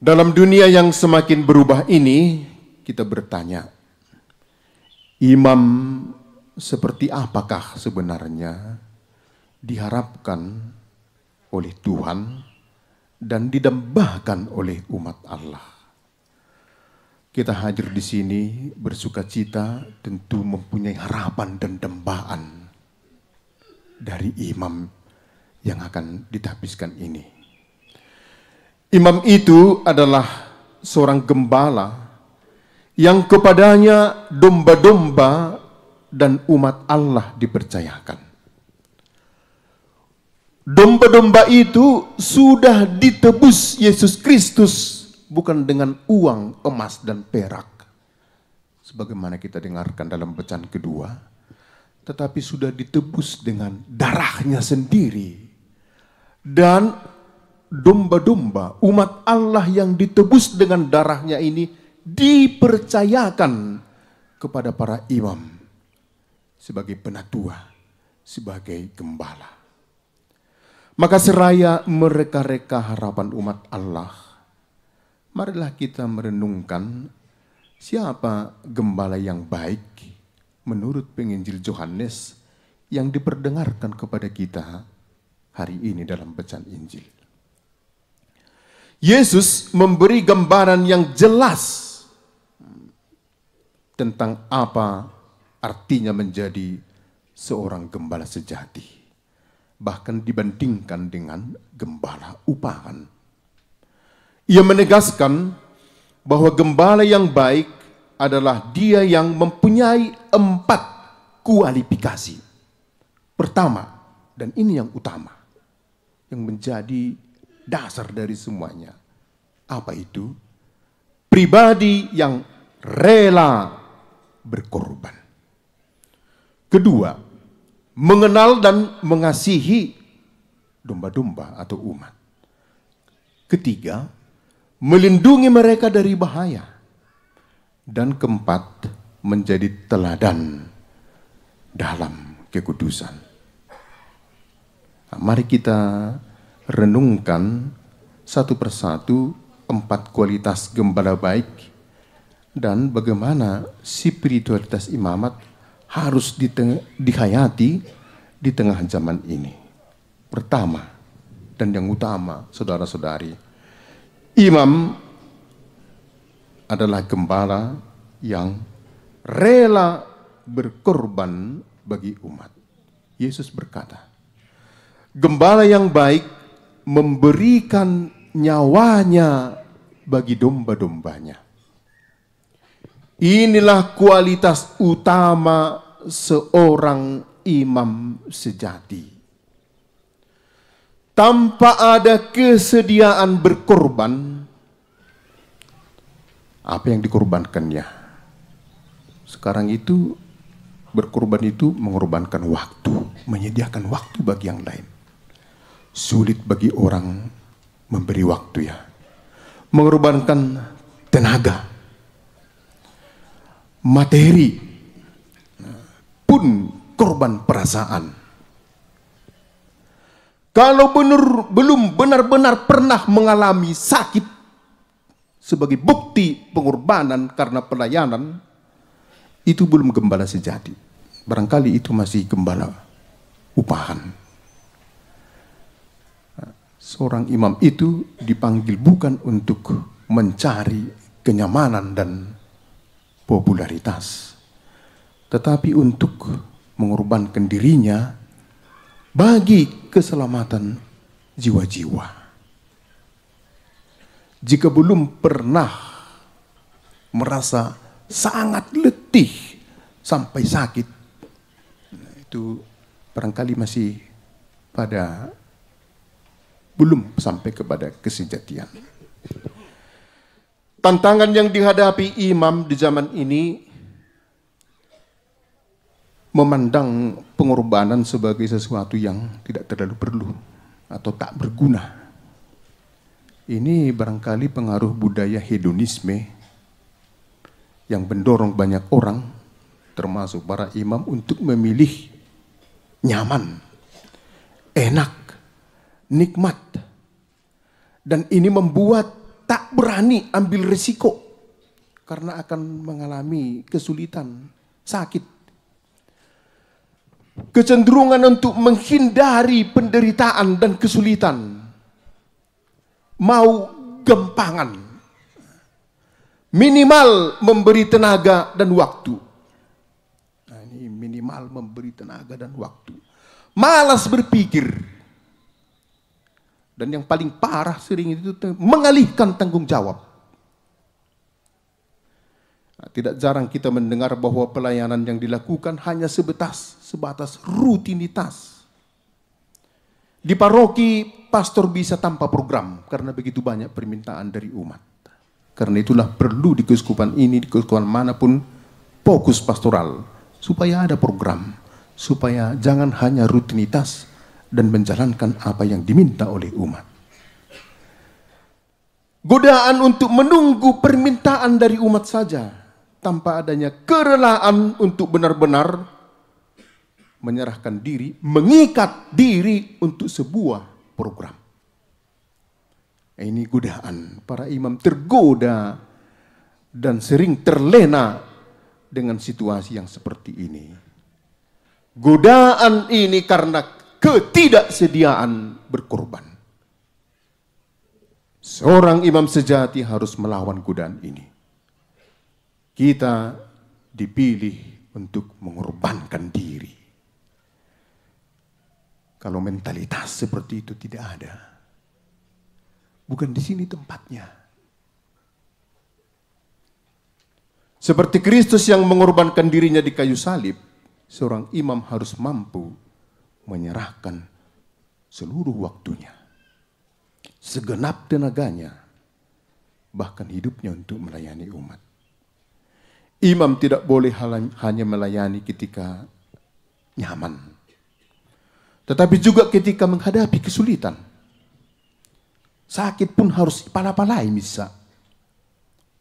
Dalam dunia yang semakin berubah ini, kita bertanya, imam seperti apakah sebenarnya diharapkan oleh Tuhan dan didambakan oleh umat Allah? Kita hadir di sini bersukacita, tentu mempunyai harapan dan dambaan dari imam yang akan ditahbiskan ini. Imam itu adalah seorang gembala yang kepadanya domba-domba dan umat Allah dipercayakan. Domba-domba itu sudah ditebus Yesus Kristus, bukan dengan uang, emas, dan perak, sebagaimana kita dengarkan dalam bacaan kedua, tetapi sudah ditebus dengan darahnya sendiri. Dan domba-domba, umat Allah yang ditebus dengan darahnya ini dipercayakan kepada para imam sebagai penatua, sebagai gembala. Maka seraya mereka-reka harapan umat Allah, marilah kita merenungkan siapa gembala yang baik menurut penginjil Yohanes yang diperdengarkan kepada kita hari ini dalam bacaan Injil. Yesus memberi gambaran yang jelas tentang apa artinya menjadi seorang gembala sejati, bahkan dibandingkan dengan gembala upahan. Ia menegaskan bahwa gembala yang baik adalah dia yang mempunyai 4 kualifikasi. Pertama, dan ini yang utama, yang menjadi dasar dari semuanya. Apa itu? Pribadi yang rela berkorban. Kedua, mengenal dan mengasihi domba-domba atau umat. Ketiga, melindungi mereka dari bahaya. Dan keempat, menjadi teladan dalam kekudusan. Nah, mari kita renungkan satu persatu 4 kualitas gembala baik dan bagaimana spiritualitas imamat harus dihayati di tengah zaman ini. Pertama dan yang utama, saudara-saudari, imam adalah gembala yang rela berkorban bagi umat. Yesus berkata, gembala yang baik memberikan nyawanya bagi domba-dombanya. Inilah kualitas utama seorang imam sejati. Tanpa ada kesediaan berkorban, apa yang dikorbankannya? Sekarang itu berkorban itu mengorbankan waktu, menyediakan waktu bagi yang lain. Sulit bagi orang memberi waktu ya. Mengorbankan tenaga, materi, pun korban perasaan. Kalau belum benar-benar pernah mengalami sakit sebagai bukti pengorbanan karena pelayanan, itu belum gembala sejati. Barangkali itu masih gembala upahan. Seorang imam itu dipanggil bukan untuk mencari kenyamanan dan popularitas, tetapi untuk mengorbankan dirinya bagi keselamatan jiwa-jiwa. Jika belum pernah merasa sangat letih sampai sakit, itu barangkali masih belum sampai kepada kesejatian. Tantangan yang dihadapi imam di zaman ini memandang pengorbanan sebagai sesuatu yang tidak terlalu perlu atau tak berguna. Ini barangkali pengaruh budaya hedonisme yang mendorong banyak orang, termasuk para imam, untuk memilih nyaman, enak, nikmat. Dan ini membuat tak berani ambil resiko karena akan mengalami kesulitan, sakit. Kecenderungan untuk menghindari penderitaan dan kesulitan, mau gempangan, minimal memberi tenaga dan waktu. Nah, ini minimal memberi tenaga dan waktu. Malas berpikir. Dan yang paling parah sering itu mengalihkan tanggung jawab. Nah, tidak jarang kita mendengar bahwa pelayanan yang dilakukan hanya sebatas rutinitas. Di paroki, pastor bisa tanpa program karena begitu banyak permintaan dari umat. Karena itulah perlu di keuskupan ini, di keuskupan manapun, fokus pastoral. Supaya ada program. Supaya jangan hanya rutinitas dan menjalankan apa yang diminta oleh umat. Godaan untuk menunggu permintaan dari umat saja, tanpa adanya kerelaan untuk benar-benar menyerahkan diri, mengikat diri untuk sebuah program. Ini godaan. Para imam tergoda dan sering terlena dengan situasi yang seperti ini. Godaan ini karena ketidaksediaan berkorban. Seorang imam sejati harus melawan godaan ini. Kita dipilih untuk mengorbankan diri. Kalau mentalitas seperti itu tidak ada, bukan di sini tempatnya. Seperti Kristus yang mengorbankan dirinya di kayu salib, seorang imam harus mampu menyerahkan seluruh waktunya, segenap tenaganya, bahkan hidupnya untuk melayani umat. Imam tidak boleh hanya melayani ketika nyaman, tetapi juga ketika menghadapi kesulitan. Sakit pun harus pala-palai bisa.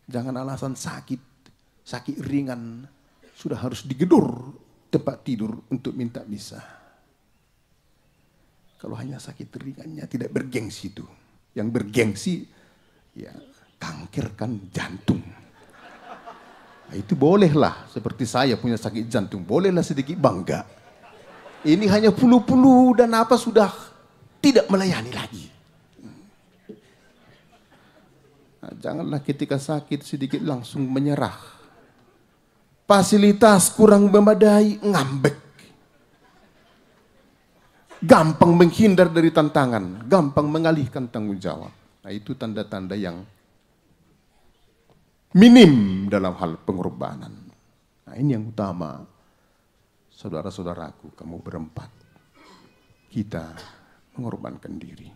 Jangan alasan sakit ringan, sudah harus digedor tempat tidur untuk minta misa. Kalau hanya sakit ringannya tidak bergengsi itu. Yang bergengsi ya kanker kan jantung. Nah, itu bolehlah, seperti saya punya sakit jantung, bolehlah sedikit bangga. Ini hanya flu-flu dan apa sudah tidak melayani lagi. Nah, janganlah ketika sakit sedikit langsung menyerah. Fasilitas kurang memadai, ngambek. Gampang menghindar dari tantangan, gampang mengalihkan tanggung jawab. Nah, itu tanda-tanda yang minim dalam hal pengorbanan. Nah, ini yang utama. Saudara-saudaraku, kamu berempat. Kita mengorbankan diri.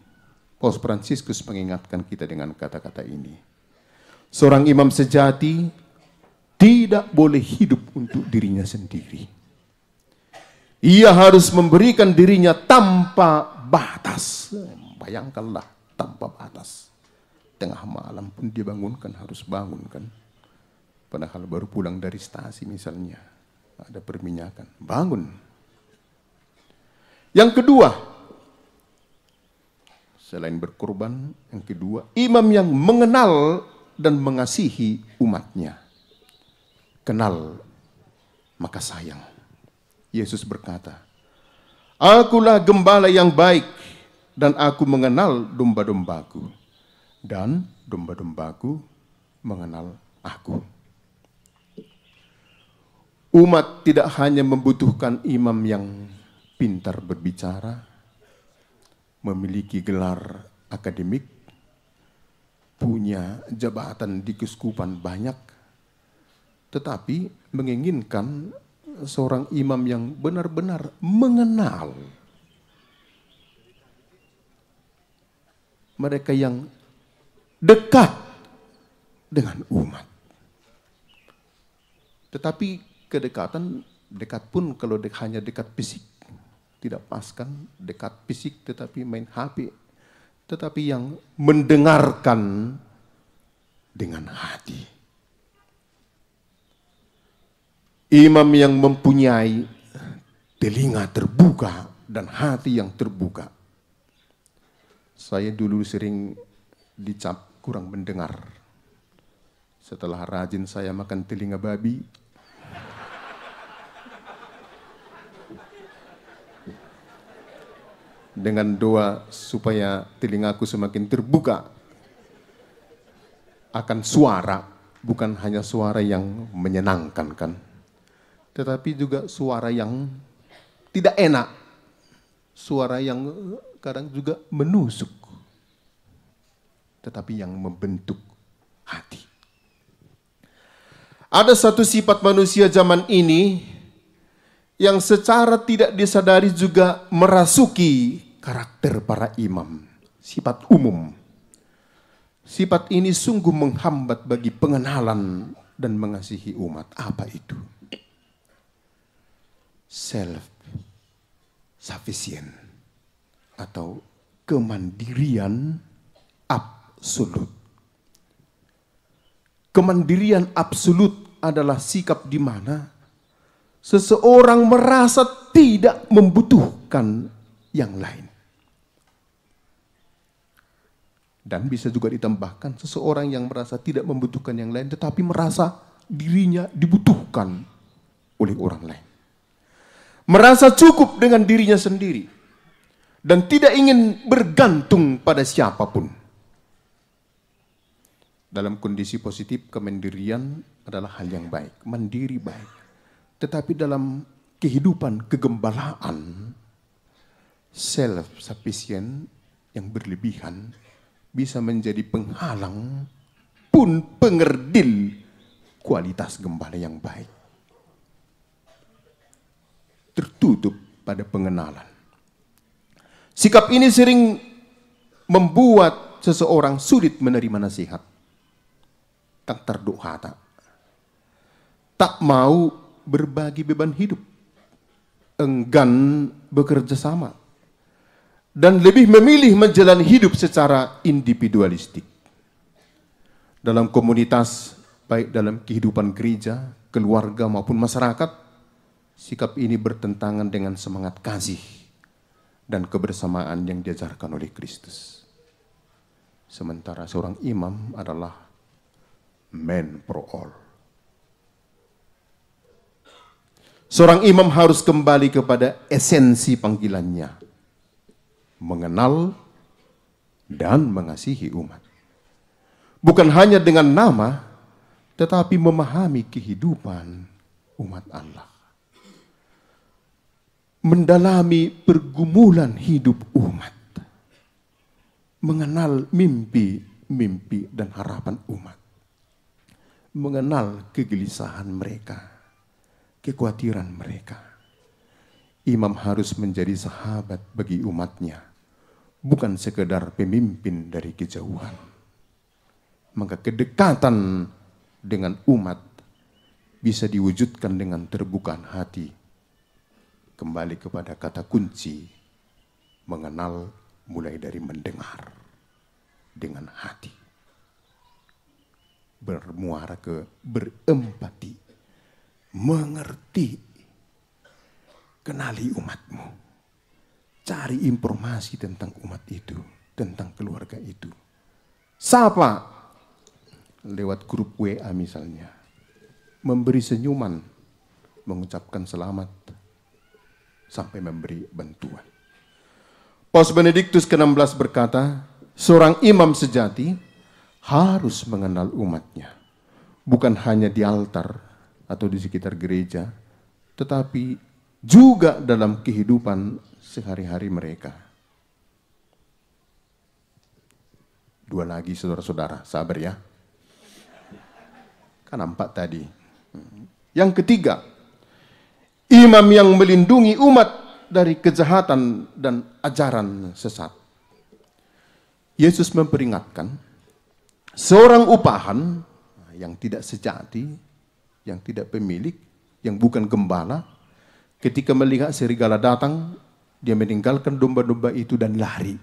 Paus Fransiskus mengingatkan kita dengan kata-kata ini. Seorang imam sejati tidak boleh hidup untuk dirinya sendiri. Ia harus memberikan dirinya tanpa batas. Bayangkanlah, tanpa batas. Tengah malam pun dibangunkan, harus bangun kan. Padahal baru pulang dari stasi misalnya, ada perminyakan, bangun. Yang kedua, selain berkorban, yang kedua, imam yang mengenal dan mengasihi umatnya. Kenal, maka sayang. Yesus berkata, "Akulah gembala yang baik, dan aku mengenal domba-dombaku. Dan domba-dombaku mengenal aku." Umat tidak hanya membutuhkan imam yang pintar berbicara, memiliki gelar akademik, punya jabatan di keuskupan banyak, tetapi menginginkan seorang imam yang benar-benar mengenal mereka yang dekat dengan umat. Tetapi kedekatan, dekat pun kalau hanya dekat fisik, tidak pas kan, dekat fisik tetapi main HP. Tetapi yang mendengarkan dengan hati. Imam yang mempunyai telinga terbuka dan hati yang terbuka. Saya dulu sering dicap kurang mendengar. Setelah rajin saya makan telinga babi, dengan doa supaya telingaku semakin terbuka akan suara, bukan hanya suara yang menyenangkan kan, tetapi juga suara yang tidak enak, suara yang kadang juga menusuk, tetapi yang membentuk hati. Ada satu sifat manusia zaman ini yang secara tidak disadari juga merasuki karakter para imam. Sifat umum. Sifat ini sungguh menghambat bagi pengenalan dan mengasihi umat. Apa itu? Self-sufficient atau kemandirian absolut. Kemandirian absolut adalah sikap di mana seseorang merasa tidak membutuhkan yang lain. Dan bisa juga ditambahkan seseorang yang merasa tidak membutuhkan yang lain tetapi merasa dirinya dibutuhkan oleh orang lain. Merasa cukup dengan dirinya sendiri dan tidak ingin bergantung pada siapapun. Dalam kondisi positif, kemandirian adalah hal yang baik, mandiri baik. Tetapi dalam kehidupan kegembalaan, self-sufficient yang berlebihan bisa menjadi penghalang pun pengerdil kualitas gembala yang baik. Tertutup pada pengenalan. Sikap ini sering membuat seseorang sulit menerima nasihat. Tak terdoa, tak mau berbagi beban hidup, enggan bekerja sama, dan lebih memilih menjalani hidup secara individualistik. Dalam komunitas, baik dalam kehidupan gereja, keluarga maupun masyarakat, sikap ini bertentangan dengan semangat kasih dan kebersamaan yang diajarkan oleh Kristus. Sementara seorang imam adalah man for all. Seorang imam harus kembali kepada esensi panggilannya, mengenal dan mengasihi umat. Bukan hanya dengan nama, tetapi memahami kehidupan umat Allah. Mendalami pergumulan hidup umat. Mengenal mimpi dan harapan umat. Mengenal kegelisahan mereka, kekhawatiran mereka. Imam harus menjadi sahabat bagi umatnya, bukan sekedar pemimpin dari kejauhan. Maka kedekatan dengan umat bisa diwujudkan dengan terbukaan hati. Kembali kepada kata kunci, mengenal mulai dari mendengar dengan hati. Bermuara ke berempati, mengerti, kenali umatmu, cari informasi tentang umat itu, tentang keluarga itu. Sapa lewat grup WA misalnya, memberi senyuman, mengucapkan selamat, sampai memberi bantuan. Paus Benediktus ke-16 berkata, seorang imam sejati harus mengenal umatnya. Bukan hanya di altar atau di sekitar gereja, tetapi juga dalam kehidupan sehari-hari mereka. Dua lagi saudara-saudara, sabar ya. Kan 4 tadi. Yang ketiga, imam yang melindungi umat dari kejahatan dan ajaran sesat. Yesus memperingatkan, seorang upahan yang tidak sejati, yang tidak pemilik, yang bukan gembala, ketika melihat serigala datang, dia meninggalkan domba-domba itu dan lari.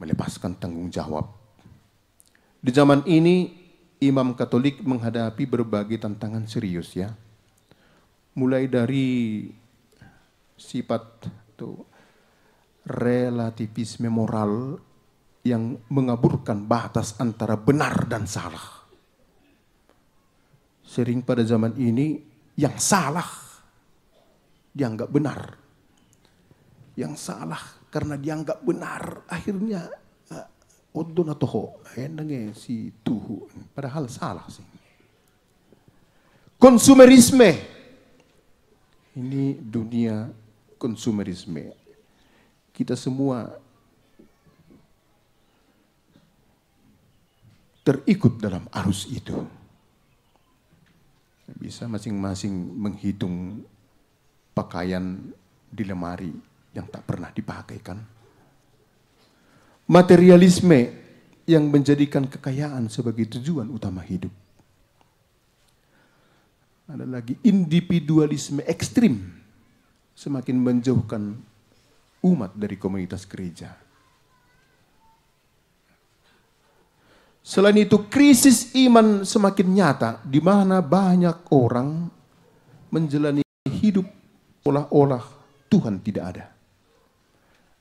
Melepaskan tanggung jawab. Di zaman ini, imam Katolik menghadapi berbagai tantangan serius ya. Mulai dari sifat relativisme moral yang mengaburkan batas antara benar dan salah. Sering pada zaman ini yang salah dianggap benar. Yang salah karena dianggap benar akhirnya odon atau endangnya si tuhu, padahal salah sih. Konsumerisme, ini dunia konsumerisme. Kita semua terikut dalam arus itu. Bisa masing-masing menghitung pakaian di lemari yang tak pernah dipakai kan. Materialisme yang menjadikan kekayaan sebagai tujuan utama hidup. Ada lagi individualisme ekstrim, semakin menjauhkan umat dari komunitas gereja. Selain itu, krisis iman semakin nyata, di mana banyak orang menjalani hidup seolah-olah Tuhan tidak ada.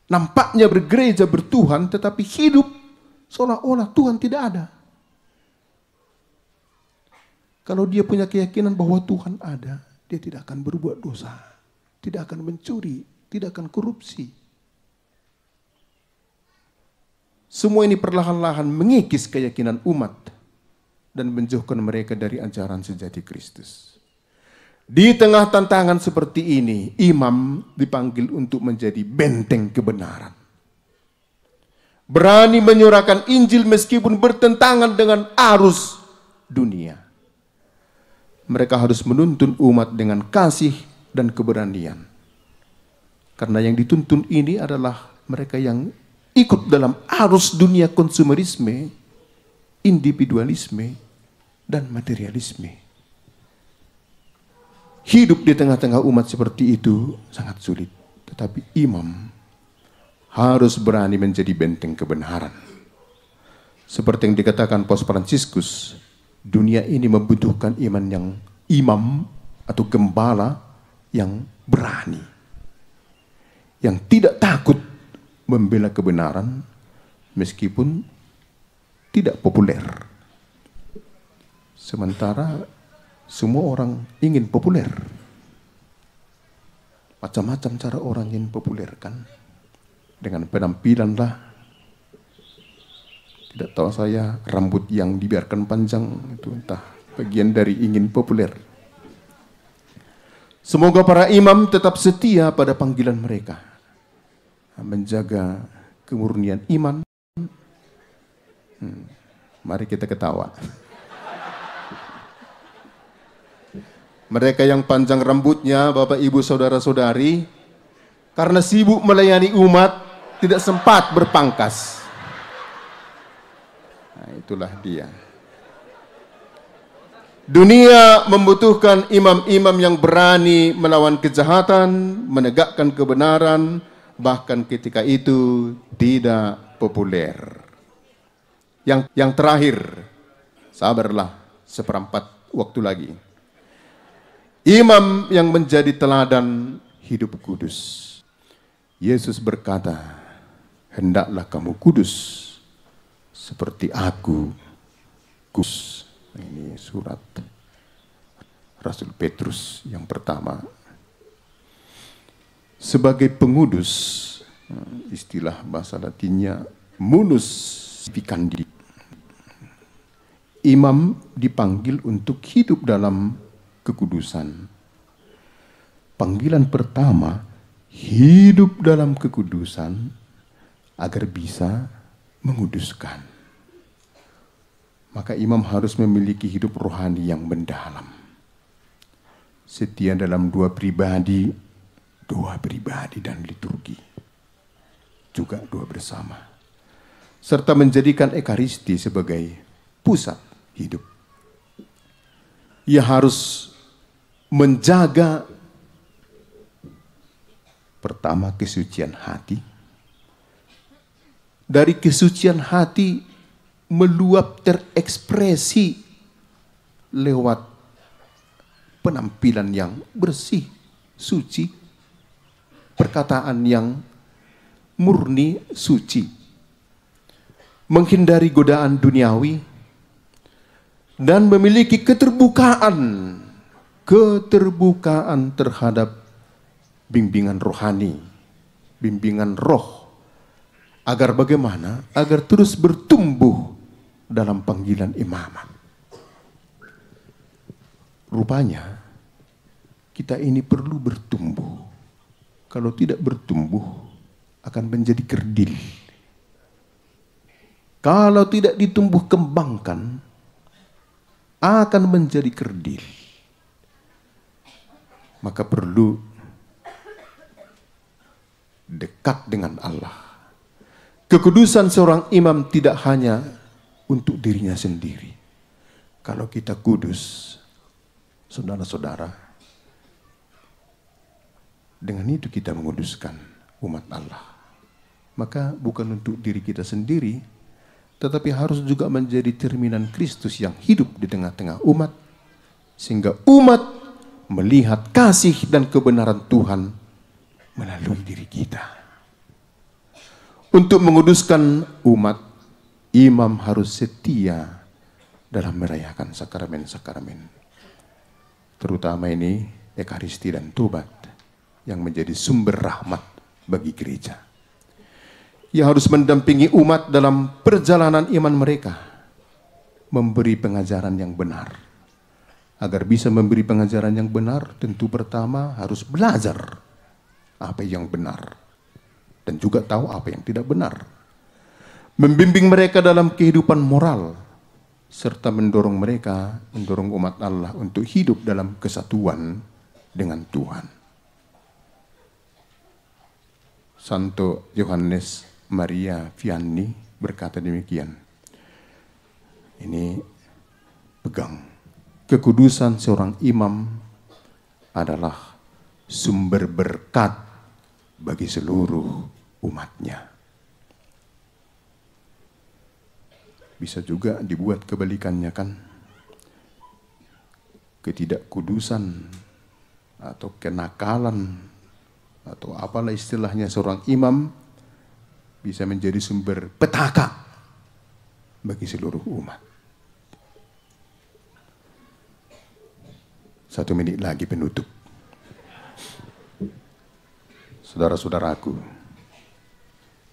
Nampaknya bergereja bertuhan, tetapi hidup seolah-olah Tuhan tidak ada. Kalau dia punya keyakinan bahwa Tuhan ada, dia tidak akan berbuat dosa, tidak akan mencuri, tidak akan korupsi. Semua ini perlahan-lahan mengikis keyakinan umat dan menjauhkan mereka dari ajaran sejati Kristus. Di tengah tantangan seperti ini, imam dipanggil untuk menjadi benteng kebenaran. Berani menyuarakan Injil meskipun bertentangan dengan arus dunia. Mereka harus menuntun umat dengan kasih dan keberanian. Karena yang dituntun ini adalah mereka yang ikut dalam arus dunia konsumerisme, individualisme, dan materialisme. Hidup di tengah-tengah umat seperti itu sangat sulit. Tetapi imam harus berani menjadi benteng kebenaran. Seperti yang dikatakan Paus Fransiskus, dunia ini membutuhkan imam atau gembala yang berani. Yang tidak takut membela kebenaran meskipun tidak populer. Sementara semua orang ingin populer. Macam-macam cara orang ingin populer kan. Dengan penampilan lah. Tidak tahu saya, rambut yang dibiarkan panjang itu entah bagian dari ingin populer. Semoga para imam tetap setia pada panggilan mereka. Menjaga kemurnian iman. Mari kita ketawa. Mereka yang panjang rambutnya, Bapak Ibu Saudara-saudari, karena sibuk melayani umat, tidak sempat berpangkas. Nah, itulah dia. Dunia membutuhkan imam-imam yang berani melawan kejahatan, menegakkan kebenaran, bahkan ketika itu tidak populer. Yang terakhir, sabarlah, seperempat waktu lagi. Imam yang menjadi teladan hidup kudus. Yesus berkata, hendaklah kamu kudus seperti aku kudus. Ini surat Rasul Petrus yang pertama. Sebagai pengudus, istilah bahasa Latinnya munus vicandi. Imam dipanggil untuk hidup dalam kekudusan. Panggilan pertama, hidup dalam kekudusan agar bisa menguduskan. Maka imam harus memiliki hidup rohani yang mendalam. Setia dalam dua pribadi dan liturgi. Juga dua bersama. Serta menjadikan Ekaristi sebagai pusat hidup. Ia harus menjaga pertama kesucian hati. Dari kesucian hati meluap terekspresi lewat penampilan yang bersih, suci, perkataan yang murni, suci. menghindari godaan duniawi, dan memiliki keterbukaan terhadap bimbingan rohani, bimbingan roh, agar bagaimana? Agar terus bertumbuh dalam panggilan imamat. Rupanya kita ini perlu bertumbuh. Kalau tidak bertumbuh akan menjadi kerdil. Kalau tidak ditumbuh kembangkan akan menjadi kerdil. Maka perlu dekat dengan Allah. Kekudusan seorang imam tidak hanya untuk dirinya sendiri. Kalau kita kudus, saudara-saudara, dengan itu kita menguduskan umat Allah. Maka bukan untuk diri kita sendiri, tetapi harus juga menjadi cerminan Kristus yang hidup di tengah-tengah umat, sehingga umat melihat kasih dan kebenaran Tuhan melalui diri kita. Untuk menguduskan umat, imam harus setia dalam merayakan sakramen-sakramen. Terutama ini Ekaristi dan Tobat yang menjadi sumber rahmat bagi gereja. Ia harus mendampingi umat dalam perjalanan iman mereka, memberi pengajaran yang benar. Agar bisa memberi pengajaran yang benar, tentu pertama harus belajar apa yang benar dan juga tahu apa yang tidak benar. Membimbing mereka dalam kehidupan moral serta mendorong umat Allah untuk hidup dalam kesatuan dengan Tuhan. Santo Yohanes Maria Vianney berkata demikian. Ini pegang. Kekudusan seorang imam adalah sumber berkat bagi seluruh umatnya. Bisa juga dibuat kebalikannya kan. Ketidakkudusan atau kenakalan atau apalah istilahnya seorang imam bisa menjadi sumber petaka bagi seluruh umat. 1 menit lagi penutup. Saudara-saudaraku,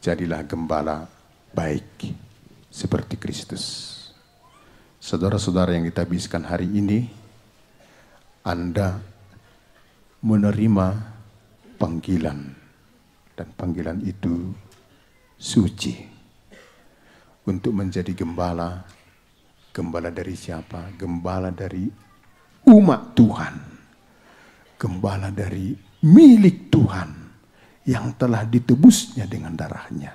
jadilah gembala baik seperti Kristus. Saudara-saudara yang ditabiskan hari ini, Anda menerima panggilan, dan panggilan itu suci untuk menjadi gembala. Gembala dari siapa? Gembala dari umat Tuhan, gembala dari milik Tuhan yang telah ditebusnya dengan darahnya,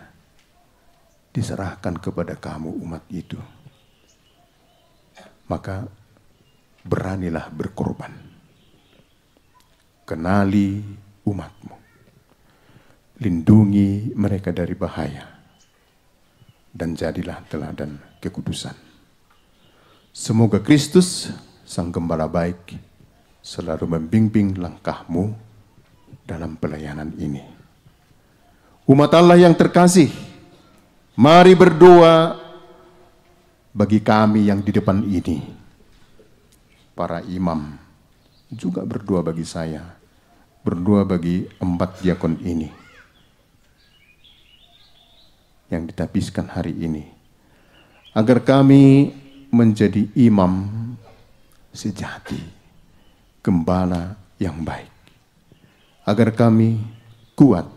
diserahkan kepada kamu umat itu. Maka beranilah berkorban. Kenali umatmu, lindungi mereka dari bahaya, dan jadilah teladan kekudusan. Semoga Kristus Sang Gembala baik selalu membimbing langkahmu dalam pelayanan ini. Umat Allah yang terkasih, mari berdoa bagi kami yang di depan ini. Para imam juga berdoa bagi saya, berdoa bagi 4 diakon ini yang ditabiskan hari ini, agar kami menjadi imam sejati, gembala yang baik, agar kami kuat,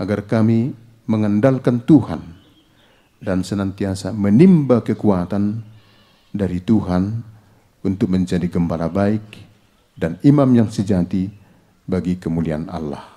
agar kami mengandalkan Tuhan dan senantiasa menimba kekuatan dari Tuhan untuk menjadi gembala baik dan imam yang sejati bagi kemuliaan Allah.